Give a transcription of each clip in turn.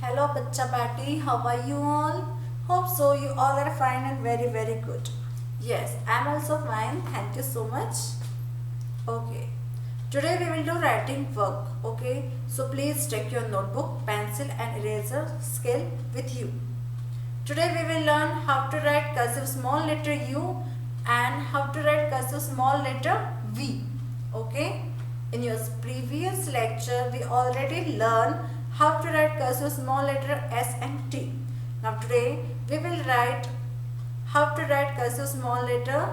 Hello, Bacha Patty. How are you all? Hope so. You all are fine and very good. Yes, I am also fine. Thank you so much. Okay. Today we will do writing work. Okay. So please take your notebook, pencil, and eraser scale with you. Today we will learn how to write cursive small letter U and how to write cursive small letter V. Okay. In your previous lecture we already learned how to write cursive small letter S and T. Now today we will write how to write cursive small letter,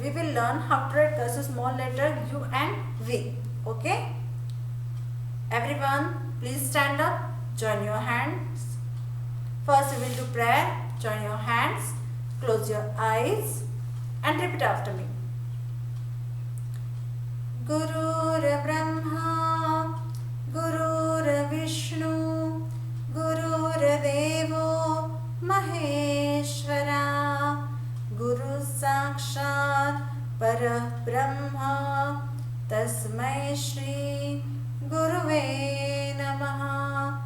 we will learn how to write cursive small letter U and V. Okay. Everyone please stand up, join your hands. First we will do prayer. Join your hands, close your eyes and repeat after me. Gurur Brahma, Gurur Vishnu, Gurur Devo Maheshwara, Guru Sakshat Parabrahma, Tasmai Shri Guruve Namaha,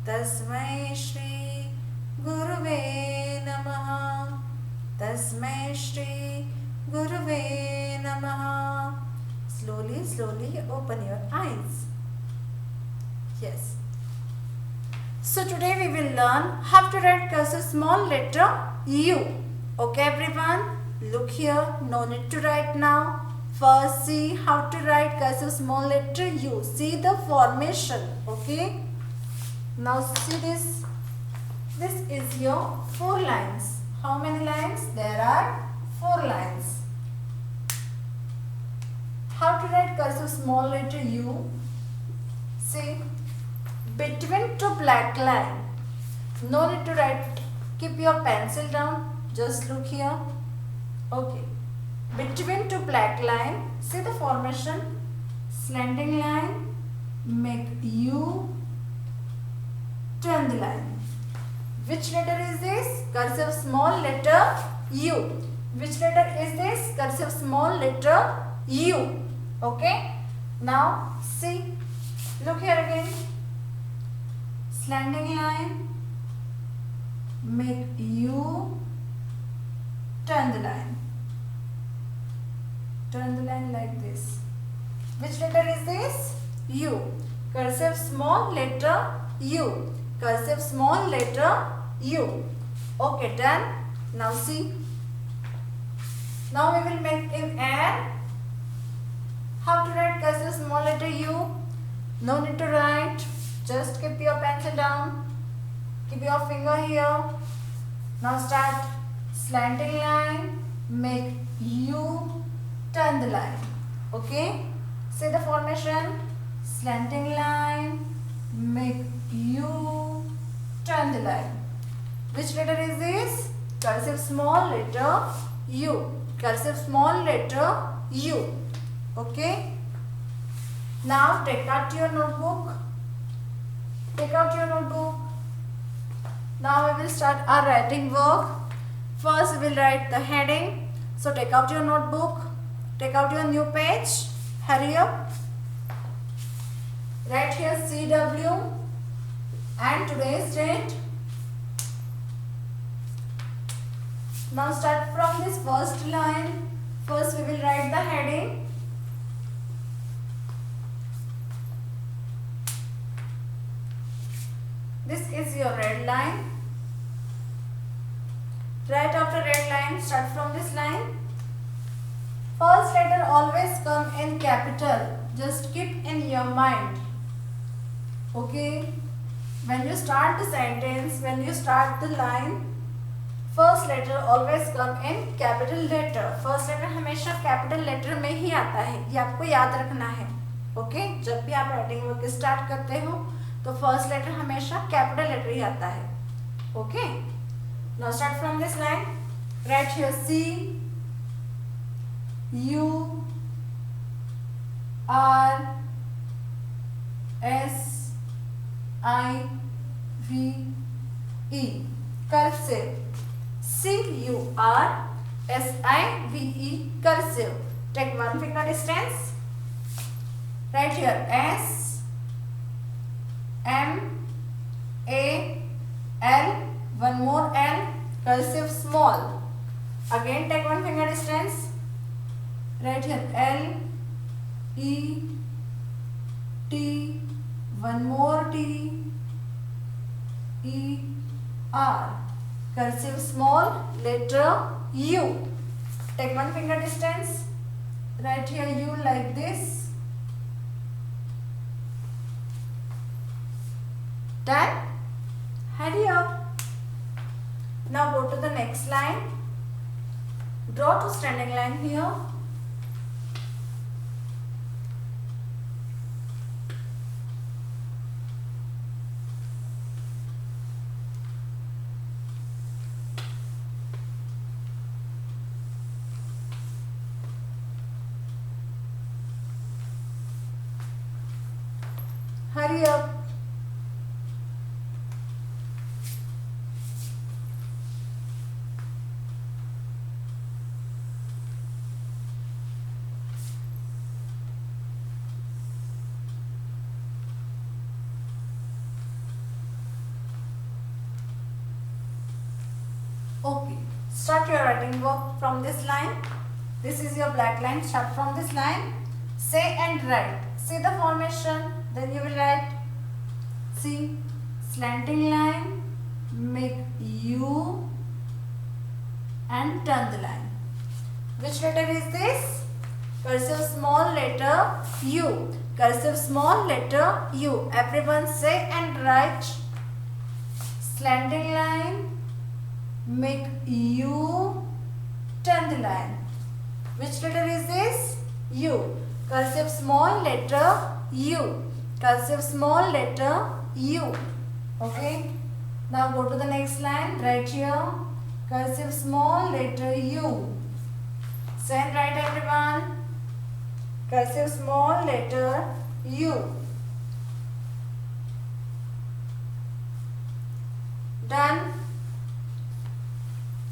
Tasmai Shri Guruve Namaha, Tasmai Shri Guruve Namaha. Slowly open your eyes. Yes. So today we will learn how to write cursive small letter U. Okay everyone, look here, no need to write now. First see how to write cursive small letter U. See the formation. Okay. Now see this. This is your 4 lines. How many lines? There are 4 lines. How to write cursive small letter U? See, between 2 black line. No need to write. Keep your pencil down. Just look here. Okay. Between 2 black line. See the formation. Slanting line. Make U. Turn the line. Which letter is this? Cursive small letter U. Which letter is this? Cursive small letter U. Okay. Now see. Look here again. Slanting line. Make U. Turn the line. Turn the line like this. Which letter is this? U. Cursive small letter U. Cursive small letter U. Okay, done. Now see. Now we will make an N. How to write cursive small letter U? No need to write. Just keep your pencil down. Keep your finger here. Now start slanting line. Make U. Turn the line. Okay. See the formation. Slanting line. Make U. Turn the line. Which letter is this? Cursive small letter U. Cursive small letter U. Okay. Now take out your notebook. Take out your notebook. Now we will start our writing work. First we will write the heading. So take out your notebook. Take out your new page. Hurry up. Write here CW and today's date. Now start from this first line. First we will write the heading. This is your red line. Right after red line, start from this line. First letter always come in capital. Just keep in your mind. Okay. When you start the sentence, when you start the line, first letter always come in capital letter. First letter हमेशा capital letter में ही आता है. ये आपको याद रखना है. Okay. जब भी आप राइटिंग वर्क स्टार्ट करते हो तो फर्स्ट लेटर हमेशा कैपिटल लेटर ही आता है. Okay. Now start from this line. Right here C U R S I V E. Cursive. C-U-R-S-I-V-E. Cursive. Take 1 finger distance. Right here S M A, L, one more L, cursive small. Again take one finger distance. Right here L, E, T, one more T, E, R. Cursive small letter U. Take one finger distance. Right here U like this. Done? Hurry up. Now go to the next line. Draw two standing line here. Hurry up. Okay, start your writing work from this line. This is your black line. Start from this line. Say and write. See the formation. Then you will write. See, slanting line, make U and turn the line. Which letter is this? Cursive small letter U. Cursive small letter U. Everyone say and write. Slanting line, make U, turn the line. Which letter is this? U. Cursive small letter U. Cursive small letter U. Okay. Now go to the next line. Right here. Cursive small letter U. Say and write everyone. Cursive small letter U. Done.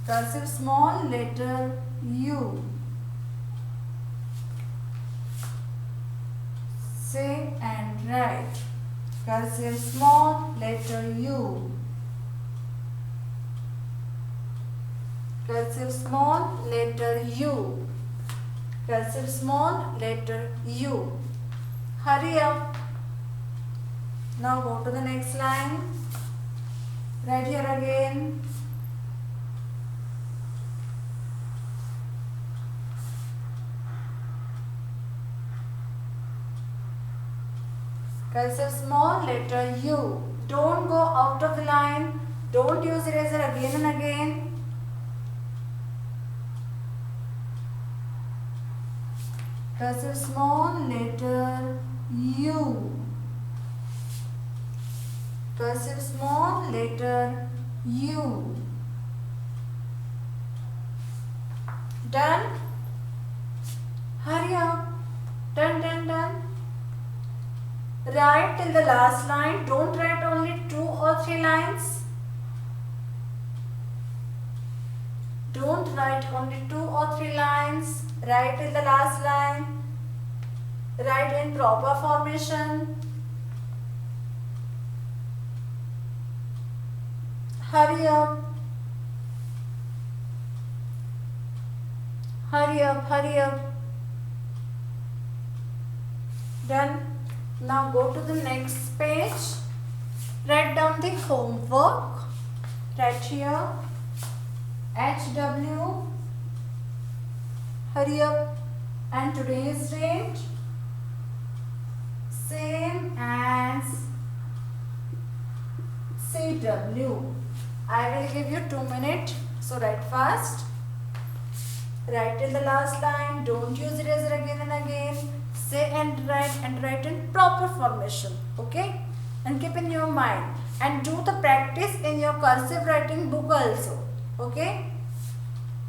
Cursive small letter U. Say and write. Cursive small letter U. Cursive small letter U. Cursive small letter U. Hurry up. Now go to the next line. Right here again. Cursive small letter U. Don't go out of the line. Don't use eraser again and again. Cursive small letter U. Cursive small letter U. Done? Hurry up. Done, done, done. Write till the last line. Don't write only 2 or 3 lines. Don't write only 2 or 3 lines. Write till the last line. Write in proper formation. Hurry up. Hurry up, hurry up. Done. Now go to the next page. Write down the homework. Right here. HW. Hurry up. And today's date. Same as CW. I will give you 2 minutes. So write fast. Write till the last line. Don't use eraser again and again. Say and write in proper formation. Okay? And keep in your mind. And do the practice in your cursive writing book also. Okay?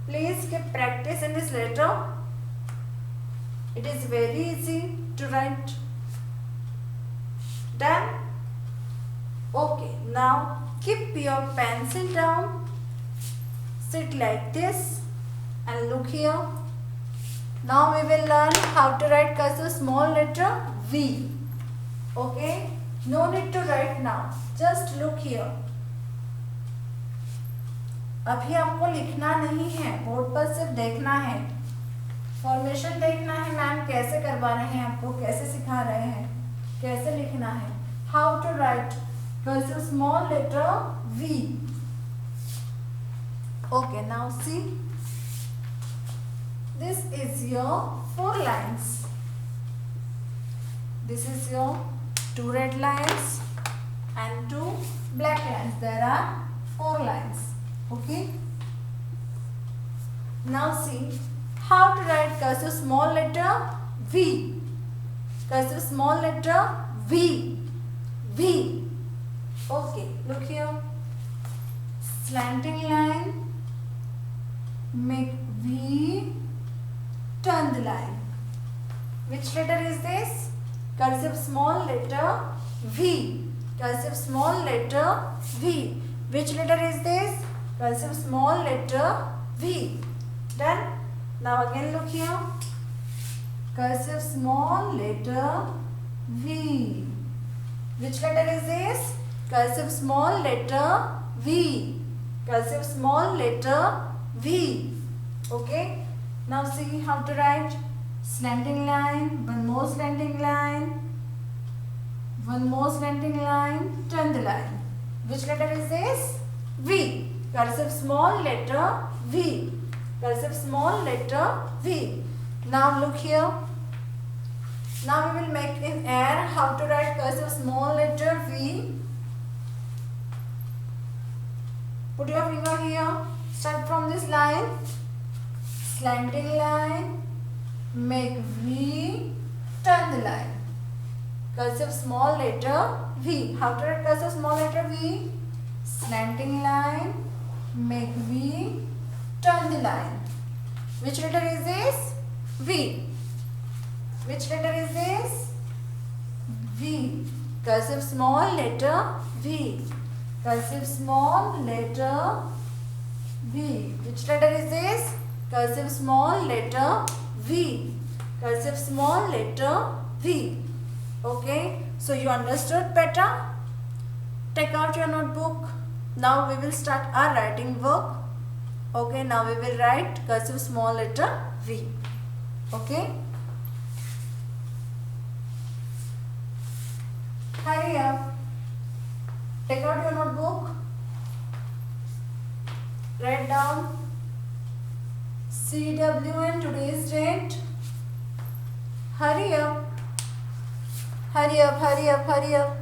Please keep practice in this letter. It is very easy to write. Done? Okay. Now keep your pencil down. Sit like this. And look here. Now we will learn how to write cursive small letter V. Okay. No need to write now. Just look here. अभी आपको लिखना नहीं है, board पर सिर्फ देखना है, formation देखना है मैम कैसे करवा रहे हैं, आपको कैसे सिखा रहे हैं, कैसे लिखना है. How to write cursive small letter V. Okay, now see, this is your 4 lines. This is your 2 red lines and 2 black lines. There are 4 lines. Okay. Now see how to write cursive small letter V. Cursive small letter V. V. Okay. Look here. Slanting line. Make V. Turn the line. Which letter is this? Cursive small letter V. Cursive small letter V. Which letter is this? Cursive small letter V. Done. Now again look here. Cursive small letter V. Which letter is this? Cursive small letter V. Cursive small letter V. Okay. Now see how to write. Slanting line. One more slanting line. One more slanting line. Turn the line. Which letter is this? V. Cursive small letter V. Cursive small letter V. Now look here. Now we will make in air how to write cursive small letter V. Put your finger here. Start from this line. Slanting line. Make V. Turn the line. Cursive small letter V. How to write cursive small letter V? Slanting line. Make V. Turn the line. Which letter is this? V. Which letter is this? V. Cursive small letter V. Cursive small letter V. Which letter is this? Cursive small letter V. Cursive small letter V. Okay. So you understood better? Take out your notebook. Now we will start our writing work. Okay. Now we will write cursive small letter V. Okay. Hurry up. Take out your notebook. Write down CW and today's date. Hurry up. Hurry up, hurry up, hurry up.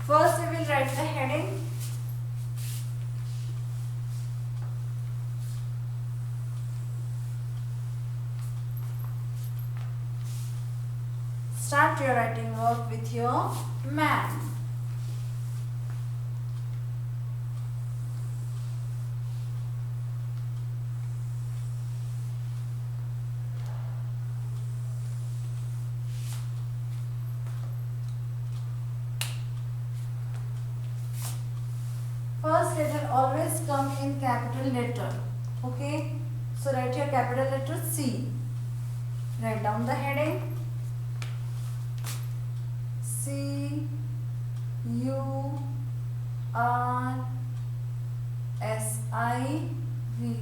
First we will write the heading. Start your writing work with your man. First letter always come in capital letter. Okay. So write your capital letter C. Write down the heading. C U R S I V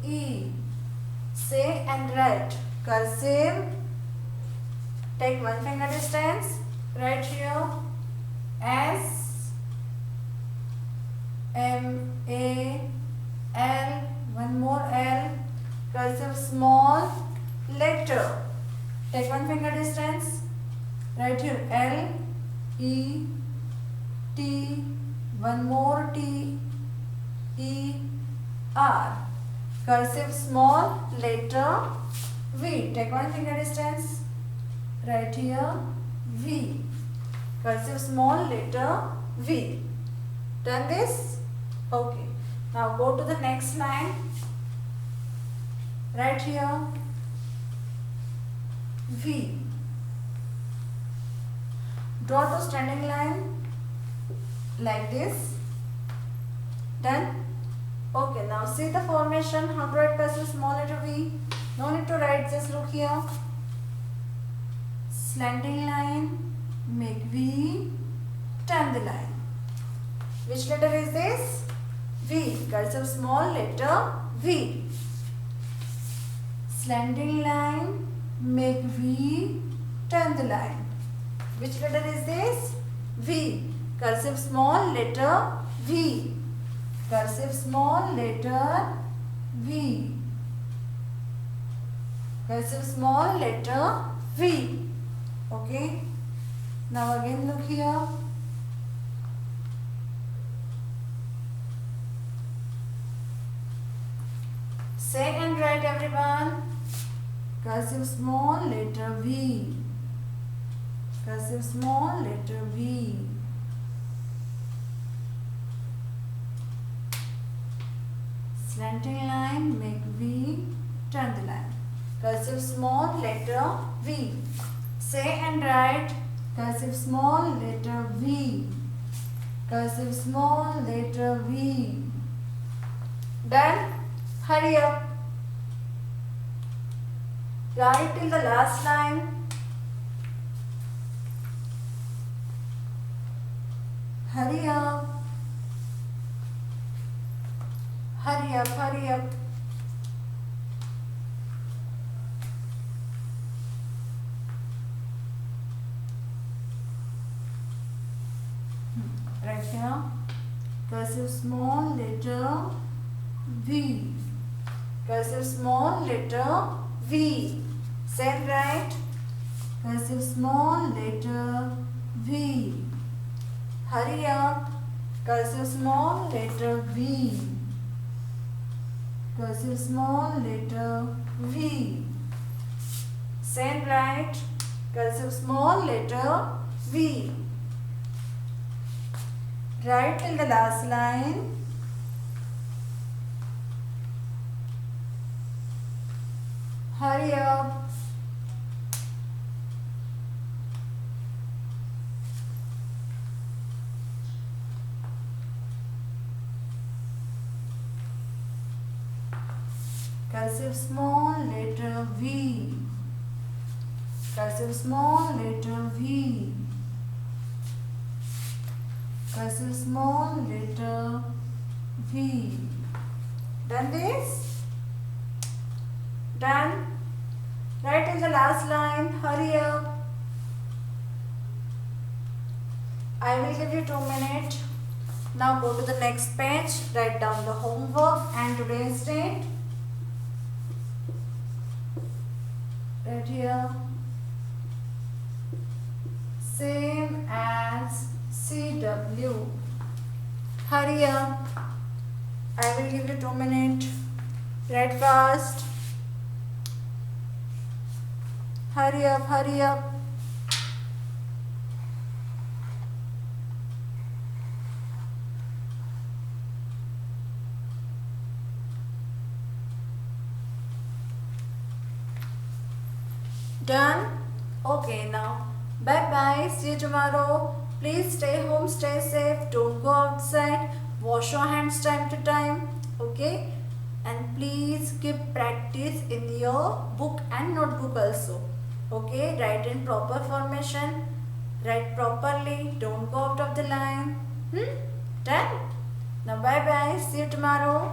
E. Say and write. Cursive. Take one finger distance. Write here S M A L. One more L. Cursive small letter. Take one finger distance. Write here L E T. One more T E R. Cursive small letter V. Take one finger distance. Write here V. Cursive small letter V. Done this? Okay. Now go to the next line. Write here V. Draw to standing line like this. Done? Okay, now see the formation. How to write cursive small letter V? No need to write, just look here. slanting line, make V, turn the line. Which letter is this? V. Cursive small letter V. Slanting line, make V, turn the line. Which letter is this? V. Cursive small letter V. Cursive small letter V. Cursive small letter V. Okay. Now again look here. Say and write everyone. Cursive small letter V. Cursive small letter V. Slanting line, make V, turn the line. Cursive small letter V. Say and write. Cursive small letter V. Cursive small letter V. Done? Hurry up. Write till the last line. Hurry up. Hurry up, hurry up. Right here. Cursive small letter V. Cursive small letter V. Say and write. Cursive small letter V. Hurry up. Cursive small letter V. Cursive small letter V. Say and write. Cursive small letter V. Write till the last line. Hurry up. Cursive small letter V. Cursive small letter V. Cursive small letter V. Done this? Done? Write in the last line. Hurry up. I will give you 2 minutes. Now go to the next page. Write down the homework and today's date. Right here. Same as CW. Hurry up. I will give you 2 minutes. Write fast. Hurry up, hurry up. Done? Okay, now bye bye. See you tomorrow. Please stay home, stay safe. Don't go outside. Wash your hands time to time. Okay? And please keep practice in your book and notebook also. Okay? Write in proper formation. Write properly. Don't go out of the line. Done? Now bye bye. See you tomorrow.